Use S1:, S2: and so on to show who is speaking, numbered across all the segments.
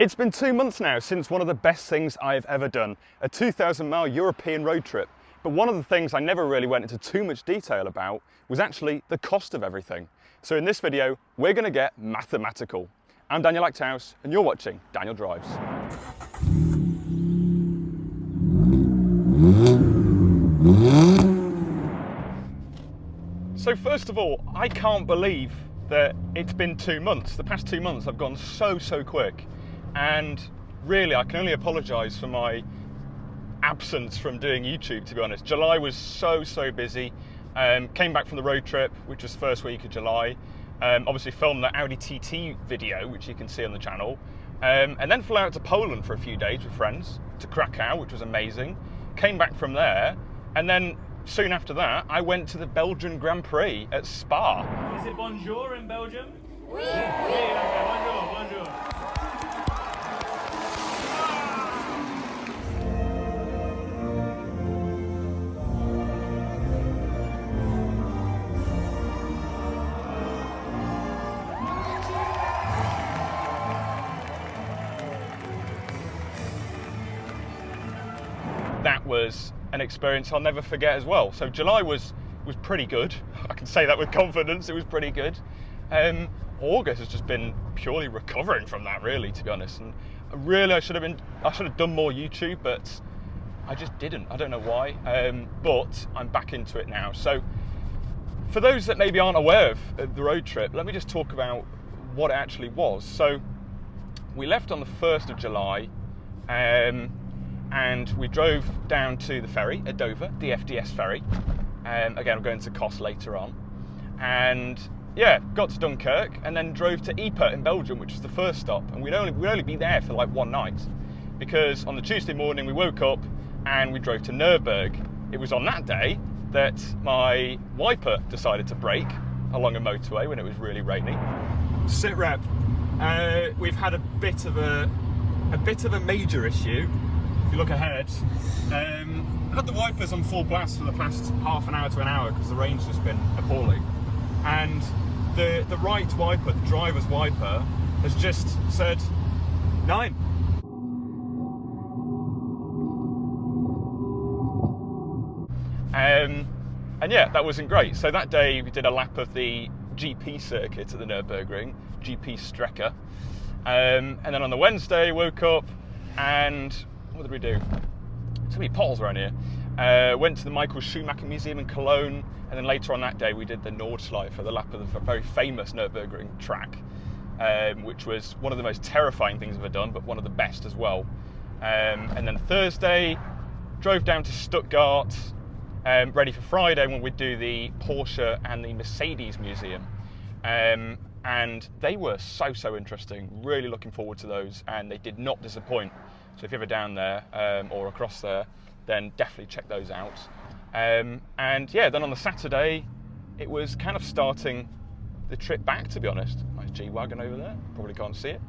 S1: It's been 2 months now since one of the best things I've ever done, a 2,000-mile European road trip. But one of the things I never really went into too much detail about was actually the cost of everything. So in this video, we're going to get mathematical. I'm Daniel Acthouse, and you're watching Daniel Drives. So first of all, I can't believe that it's been 2 months. The past 2 months have gone so quick. And really, I can only apologise for my absence from doing YouTube, to be honest. July was so busy. Came back from the road trip, which was first week of July. Obviously filmed the Audi TT video, which you can see on the channel. And then flew out to Poland for a few days with friends, to Krakow, which was amazing. Came back from there, and then soon after that, I went to the Belgian Grand Prix at Spa.
S2: Is it bonjour in Belgium?
S3: Oui.
S2: Oui, okay, bonjour.
S1: That was an experience I'll never forget as well. So July was pretty good. I can say that with confidence. It was pretty good. August has just been purely recovering from that, really, to be honest. And really, I should have done more YouTube, but I just didn't. I don't know why. But I'm back into it now. So for those that maybe aren't aware of the road trip, let me just talk about what it actually was. So we left on the 1st of July. And we drove down to the ferry at Dover, the FDS ferry. Again, I'm going to Kos later on. And yeah, got to Dunkirk and then drove to Ypres in Belgium, which was the first stop. And we'd only be there for like one night, because on the Tuesday morning we woke up and we drove to Nuremberg. It was on that day that my wiper decided to break along a motorway when it was really rainy. Sit rep. We've had a bit of a major issue. If you look ahead, I had the wipers on full blast for the past half an hour to an hour because the rain's just been appalling. And the right wiper, the driver's wiper, has just said 9. And yeah, that wasn't great. So that day we did a lap of the GP circuit at the Nürburgring, GP Strecke. And then on the Wednesday, woke up and what did we do? So many potholes around here. Went to the Michael Schumacher Museum in Cologne, and then later on that day we did the Nordschleife, the lap of the very famous Nürburgring track, which was one of the most terrifying things I've ever done, but one of the best as well. And then Thursday, drove down to Stuttgart, ready for Friday when we'd do the Porsche and the Mercedes Museum. And they were so interesting, really looking forward to those, and they did not disappoint. So if you're ever down there or across there, then definitely check those out. And yeah, then on the Saturday, it was kind of starting the trip back, to be honest. Nice G-Wagon over there, probably can't see it.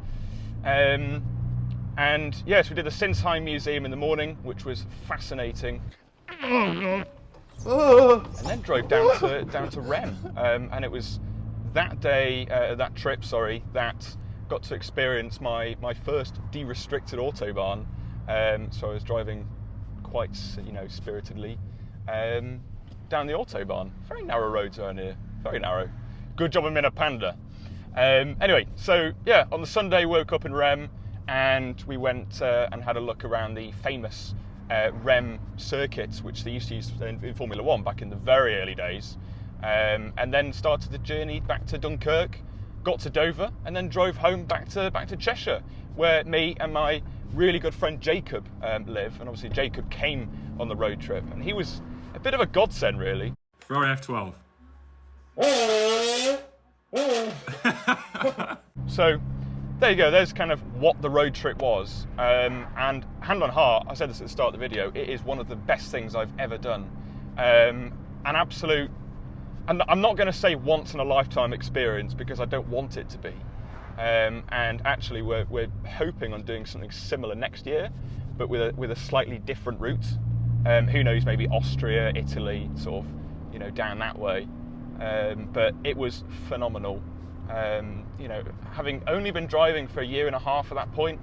S1: And yes, we did the Sinsheim Museum in the morning, which was fascinating. And then drove down to Rem. And it was that day, that trip, that got to experience my first de-restricted autobahn. So I was driving quite, spiritedly down the autobahn. Very narrow roads around here, very narrow. Good job I'm in a Panda. Anyway, so yeah, on the Sunday woke up in Rem, and we went and had a look around the famous Rem circuits, which they used to use in Formula 1 back in the very early days. And then started the journey back to Dunkirk, got to Dover, and then drove home back to Cheshire, where me and my really good friend Jacob live. And obviously Jacob came on the road trip, and he was a bit of a godsend, really.
S4: Ferrari F12.
S1: So there you go, there's kind of what the road trip was. And hand on heart, I said this at the start of the video, it is one of the best things I've ever done. An absolute, and I'm not going to say once in a lifetime experience, because I don't want it to be. And actually we're hoping on doing something similar next year, but with a slightly different route. Who knows, maybe Austria, Italy, sort of, down that way. But it was phenomenal. Having only been driving for a year and a half at that point,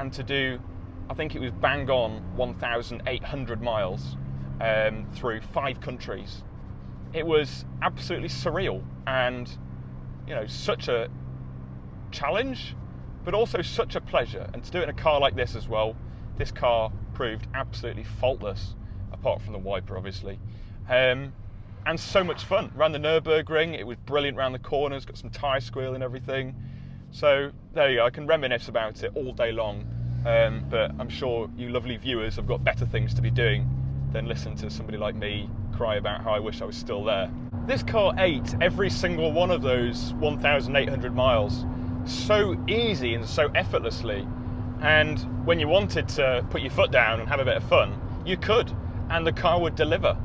S1: and to do, I think it was bang on 1,800 miles through 5 countries. It was absolutely surreal, and such a challenge, but also such a pleasure. And to do it in a car like this as well, this car proved absolutely faultless, apart from the wiper obviously, and so much fun. Around the Nürburgring, it was brilliant around the corners, got some tyre squeal and everything. So there you go, I can reminisce about it all day long, but I'm sure you lovely viewers have got better things to be doing than listen to somebody like me cry about how I wish I was still there. This car ate every single one of those 1,800 miles so easy and so effortlessly, and when you wanted to put your foot down and have a bit of fun, you could, and the car would deliver.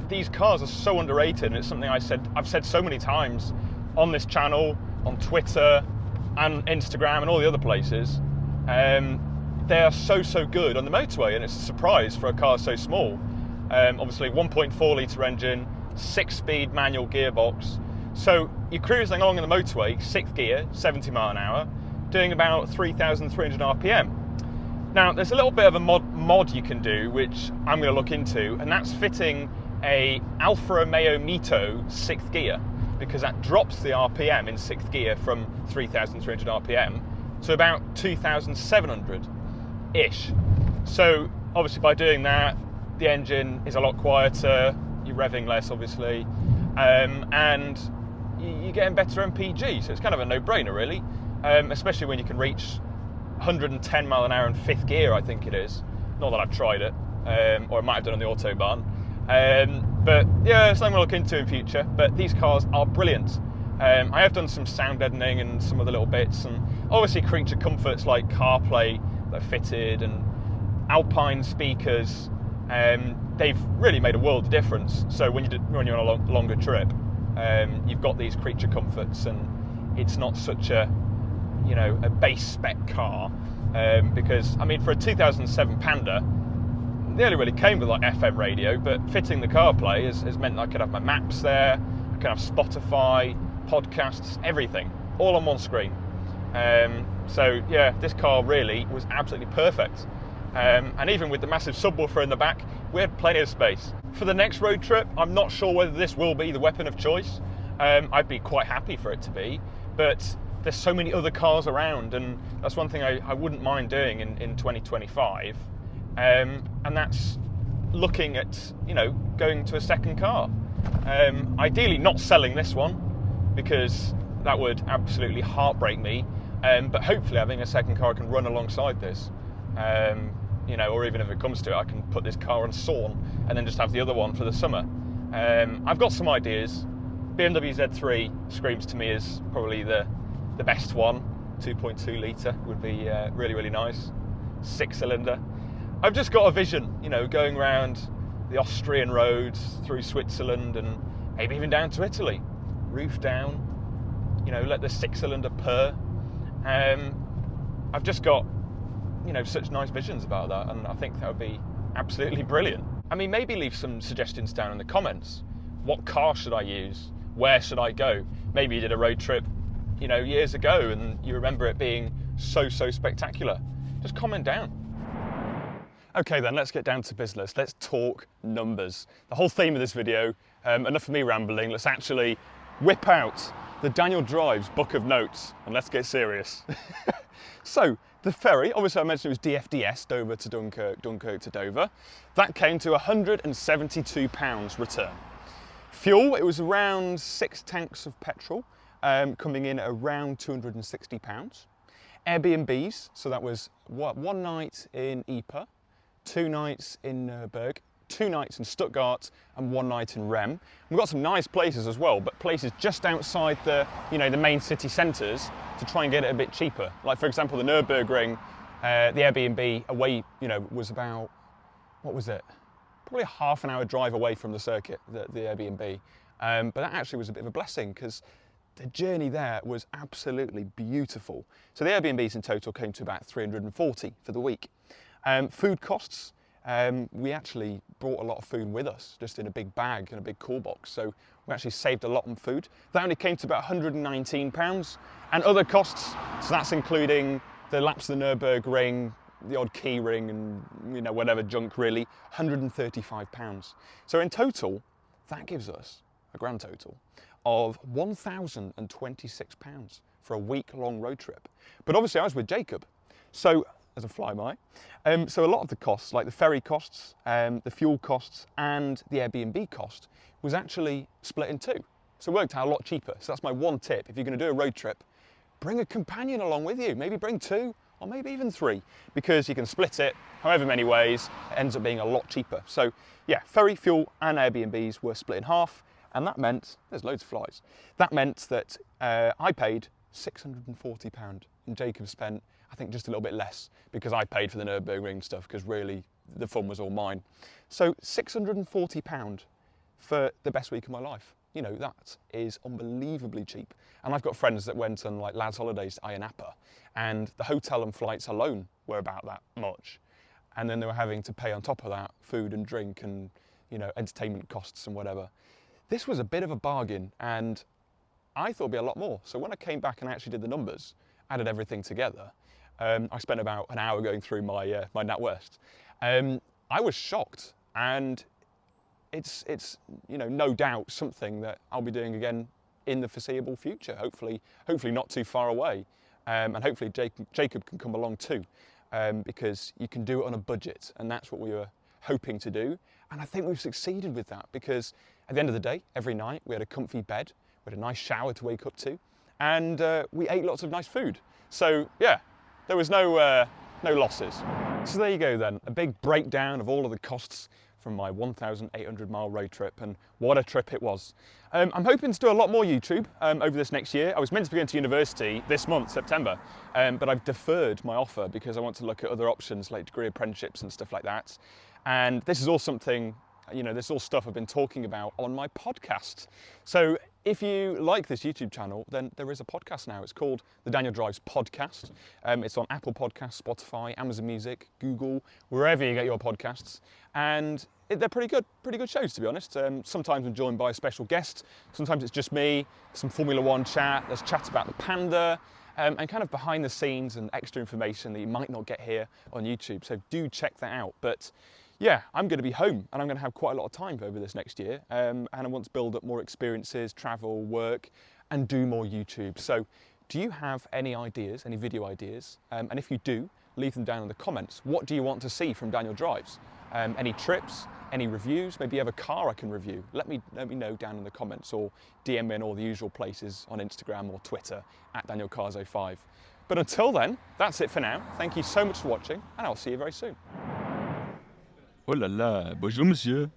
S1: These cars are so underrated, and it's something I've said so many times on this channel, on Twitter and Instagram and all the other places. They are so good on the motorway, and it's a surprise for a car so small. Obviously 1.4 litre engine, 6-speed manual gearbox. So you're cruising along in the motorway, 6th gear, 70 mile an hour, doing about 3,300 RPM. Now there's a little bit of a mod you can do, which I'm going to look into, and that's fitting a Alfa Romeo Mito 6th gear, because that drops the RPM in 6th gear from 3,300 RPM to about 2,700-ish. So obviously by doing that, the engine is a lot quieter, you're revving less obviously, and you're getting better MPG, so it's kind of a no-brainer really, especially when you can reach 110 mile an hour in 5th gear, I think it is. Not that I've tried it, or I might have done on the Autobahn. But yeah, it's something we'll look into in future. But these cars are brilliant. I have done some sound deadening and some other little bits, and obviously creature comforts like CarPlay that are fitted and Alpine speakers. They've really made a world of difference. So when you're on a longer trip, you've got these creature comforts, and it's not such a base spec car, because I mean, for a 2007 Panda, they only really came with like FM radio, but fitting the CarPlay has meant I could have my maps there, I could have Spotify, podcasts, everything, all on one screen. So yeah, this car really was absolutely perfect. And even with the massive subwoofer in the back, we had plenty of space. For the next road trip, I'm not sure whether this will be the weapon of choice. I'd be quite happy for it to be, but there's so many other cars around, and that's one thing I wouldn't mind doing in 2025. And that's looking at, going to a second car. Ideally not selling this one, because that would absolutely heartbreak me. But hopefully having a second car I can run alongside this. Or even if it comes to it, I can put this car on sawn and then just have the other one for the summer. I've got some ideas. BMW Z3 screams to me as probably the best one. 2.2 litre would be really, really nice. 6-cylinder. I've just got a vision, going around the Austrian roads, through Switzerland, and maybe even down to Italy. Roof down, let the 6-cylinder purr. I've just got, such nice visions about that, and I think that would be absolutely brilliant. I mean, maybe leave some suggestions down in the comments. What car should I use? Where should I go? Maybe you did a road trip, years ago, and you remember it being so spectacular. Just comment down. Okay then, let's get down to business. Let's talk numbers. The whole theme of this video, enough of me rambling, let's actually whip out the Daniel Drives book of notes, and let's get serious. So, the ferry, obviously I mentioned it was DFDS, Dover to Dunkirk, Dunkirk to Dover. That came to £172 return. Fuel, it was around 6 tanks of petrol, coming in at around £260. Airbnbs, so that was one night in Ypres, 2 nights in Nürburgring, 2 nights in Stuttgart, and 1 night in Rem. We've got some nice places as well, but places just outside the, the main city centres to try and get it a bit cheaper. Like for example, the Nürburgring, the Airbnb away, was about, what was it? Probably a half an hour drive away from the circuit, the Airbnb. But that actually was a bit of a blessing, because the journey there was absolutely beautiful. So the Airbnbs in total came to about 340 for the week. Food costs, we actually brought a lot of food with us, just in a big bag and a big cool box. So we actually saved a lot on food. That only came to about £119. And other costs, so that's including the laps of the Nürburgring, the odd key ring and, you know, whatever junk really, £135. So in total, that gives us a grand total of £1,026 for a week-long road trip. But obviously I was with Jacob, so as a flyby, so a lot of the costs, like the ferry costs, the fuel costs and the Airbnb cost was actually split in two. So it worked out a lot cheaper. So that's my one tip. If you're going to do a road trip, bring a companion along with you, maybe bring 2 or maybe even 3, because you can split it however many ways, it ends up being a lot cheaper. So yeah, ferry, fuel and Airbnbs were split in half, and that meant, there's loads of flies, that meant that I paid £640 and Jacob spent, I think, just a little bit less, because I paid for the Nürburgring stuff, because really the fun was all mine. So £640 for the best week of my life. You know, that is unbelievably cheap. And I've got friends that went on like lads holidays to Ayia Napa, and the hotel and flights alone were about that much. And then they were having to pay on top of that food and drink and, you know, entertainment costs and whatever. This was a bit of a bargain, and I thought it'd be a lot more. So when I came back and I actually did the numbers, added everything together, I spent about an hour going through my my NatWest. I was shocked, and it's you know, no doubt something that I'll be doing again in the foreseeable future. Hopefully not too far away, and hopefully Jacob can come along too, because you can do it on a budget, and that's what we were hoping to do. And I think we've succeeded with that, because at the end of the day, every night we had a comfy bed, we had a nice shower to wake up to, and we ate lots of nice food. So yeah, there was no losses. So there you go then, a big breakdown of all of the costs from my 1,800 mile road trip, and what a trip it was. I'm hoping to do a lot more YouTube over this next year. I was meant to be going to university this month, September, but I've deferred my offer because I want to look at other options like degree apprenticeships and stuff like that. And this is all something, you know, this is all stuff I've been talking about on my podcast. So if you like this YouTube channel, then there is a podcast now. It's called The Daniel Drives Podcast. It's on Apple Podcasts, Spotify, Amazon Music, Google, wherever you get your podcasts. And they're pretty good shows, to be honest. Sometimes I'm joined by a special guest. Sometimes it's just me, some Formula One chat. There's chats about the Panda, and kind of behind the scenes and extra information that you might not get here on YouTube. So do check that out. But yeah, I'm going to be home, and I'm going to have quite a lot of time over this next year, and I want to build up more experiences, travel, work, and do more YouTube. So do you have any ideas, any video ideas? And if you do, leave them down in the comments. What do you want to see from Daniel Drives? Any trips, any reviews? Maybe you have a car I can review. Let me know down in the comments, or DM me in all the usual places on Instagram or Twitter at DanielCars05. But until then, that's it for now. Thank you so much for watching, and I'll see you very soon.
S3: Oh là là, bonjour monsieur.